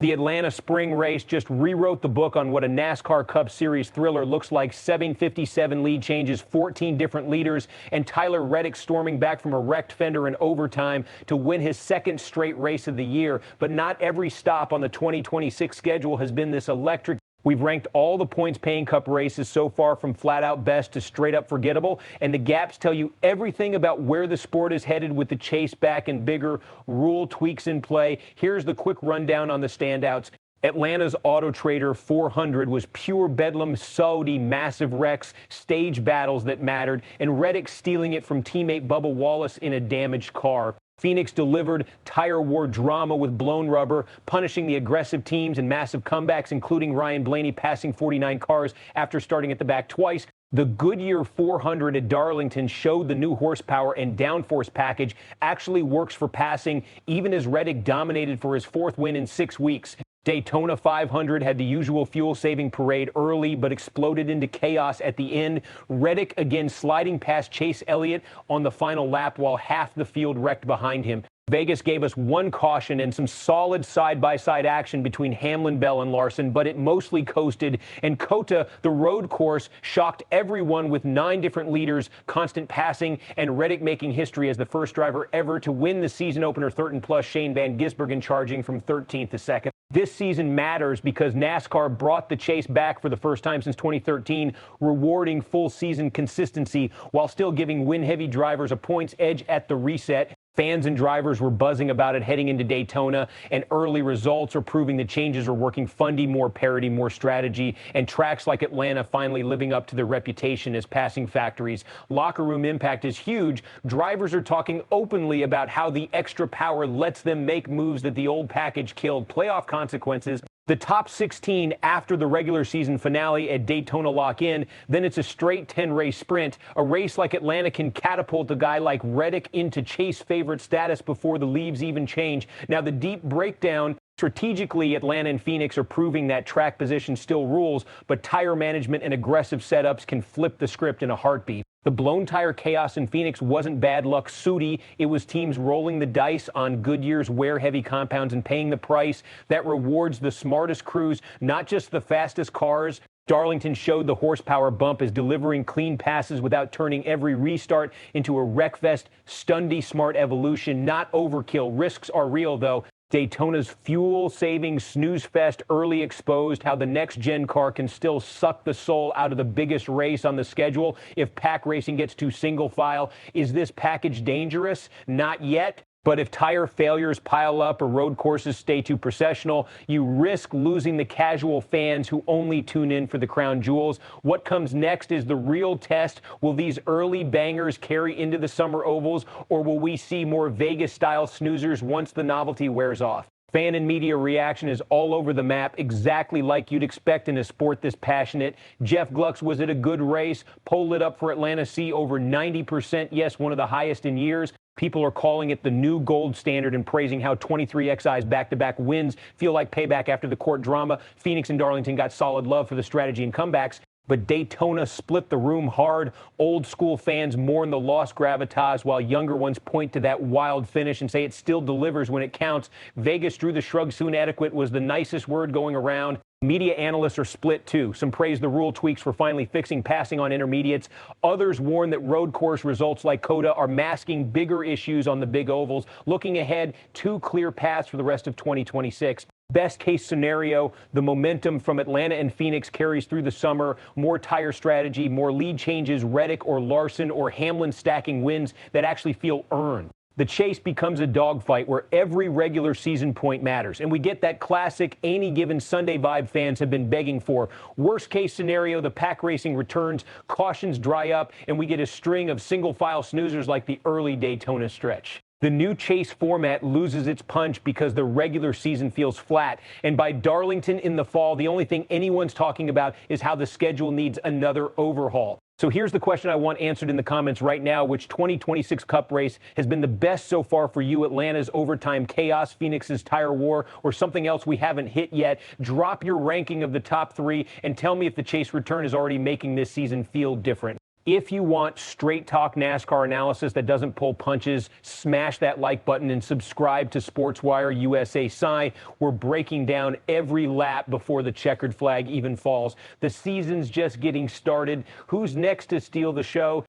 The Atlanta Spring Race just rewrote the book on what a NASCAR Cup Series thriller looks like. 757 lead changes, 14 different leaders, and Tyler Reddick storming back from a wrecked fender in overtime to win his second straight race of the year. But not every stop on the 2026 schedule has been this electric. We've ranked all the points-paying Cup races so far from flat-out best to straight-up forgettable, and the gaps tell you everything about where the sport is headed with the chase back and bigger rule tweaks in play. Here's the quick rundown on the standouts. Atlanta's Auto Trader 400 was pure bedlam, Saudi massive wrecks, stage battles that mattered, and Reddick stealing it from teammate Bubba Wallace in a damaged car. Phoenix delivered tire war drama with blown rubber, punishing the aggressive teams and massive comebacks, including Ryan Blaney passing 49 cars after starting at the back twice. The Goodyear 400 at Darlington showed the new horsepower and downforce package actually works for passing, even as Reddick dominated for his fourth win in 6 weeks. Daytona 500 had the usual fuel-saving parade early, but exploded into chaos at the end. Reddick again sliding past Chase Elliott on the final lap while half the field wrecked behind him. Vegas gave us one caution and some solid side-by-side action between Hamlin, Bell, and Larson, but it mostly coasted. And COTA, the road course, shocked everyone with 9 different leaders, constant passing, and Reddick making history as the first driver ever to win the season opener 13 plus, Shane Van Gisbergen charging from 13th to 2nd. This season matters because NASCAR brought the chase back for the first time since 2013, rewarding full season consistency while still giving win-heavy drivers a points edge at the reset. Fans and drivers were buzzing about it heading into Daytona, and early results are proving the changes are working. Fundy, more parity, more strategy, and tracks like Atlanta finally living up to their reputation as passing factories. Locker room impact is huge. Drivers are talking openly about how the extra power lets them make moves that the old package killed. Playoff consequences. The top 16 after the regular season finale at Daytona lock in, then it's a straight 10-race sprint. A race like Atlanta can catapult a guy like Reddick into chase favorite status before the leaves even change. Now, the deep breakdown. Strategically, Atlanta and Phoenix are proving that track position still rules, but tire management and aggressive setups can flip the script in a heartbeat. The blown tire chaos in Phoenix wasn't bad luck Sooty. It was teams rolling the dice on Goodyear's wear-heavy compounds and paying the price that rewards the smartest crews, not just the fastest cars. Darlington showed the horsepower bump is delivering clean passes without turning every restart into a wreckfest. Stundy smart evolution, not overkill. Risks are real, though. Daytona's fuel-saving snooze fest early exposed how the next-gen car can still suck the soul out of the biggest race on the schedule if pack racing gets too single-file. Is this package dangerous? Not yet. But if tire failures pile up or road courses stay too processional, you risk losing the casual fans who only tune in for the crown jewels. What comes next is the real test. Will these early bangers carry into the summer ovals, or will we see more Vegas-style snoozers once the novelty wears off? Fan and media reaction is all over the map, exactly like you'd expect in a sport this passionate. Jeff Gluck's was it a good race? Poll lit up for Atlanta C over 90%. Yes, one of the highest in years. People are calling it the new gold standard and praising how 23XI's back-to-back wins feel like payback after the court drama. Phoenix and Darlington got solid love for the strategy and comebacks, but Daytona split the room hard. Old school fans mourn the lost gravitas while younger ones point to that wild finish and say it still delivers when it counts. Vegas drew the shrug. Soon adequate was the nicest word going around. Media analysts are split, too. Some praise the rule tweaks for finally fixing passing on intermediates. Others warn that road course results like COTA are masking bigger issues on the big ovals. Looking ahead, 2 clear paths for the rest of 2026. Best case scenario, the momentum from Atlanta and Phoenix carries through the summer. More tire strategy, more lead changes, Reddick or Larson or Hamlin stacking wins that actually feel earned. The chase becomes a dogfight where every regular season point matters. And we get that classic any given Sunday vibe fans have been begging for. Worst case scenario, the pack racing returns, cautions dry up, and we get a string of single file snoozers like the early Daytona stretch. The new chase format loses its punch because the regular season feels flat. And by Darlington in the fall, the only thing anyone's talking about is how the schedule needs another overhaul. So here's the question I want answered in the comments right now. Which 2026 Cup race has been the best so far for you? Atlanta's overtime chaos, Phoenix's tire war, or something else we haven't hit yet? Drop your ranking of the top 3 and tell me if the chase return is already making this season feel different. If you want straight talk NASCAR analysis that doesn't pull punches, smash that like button and subscribe to SportsWire USA Side. We're breaking down every lap before the checkered flag even falls. The season's just getting started. Who's next to steal the show?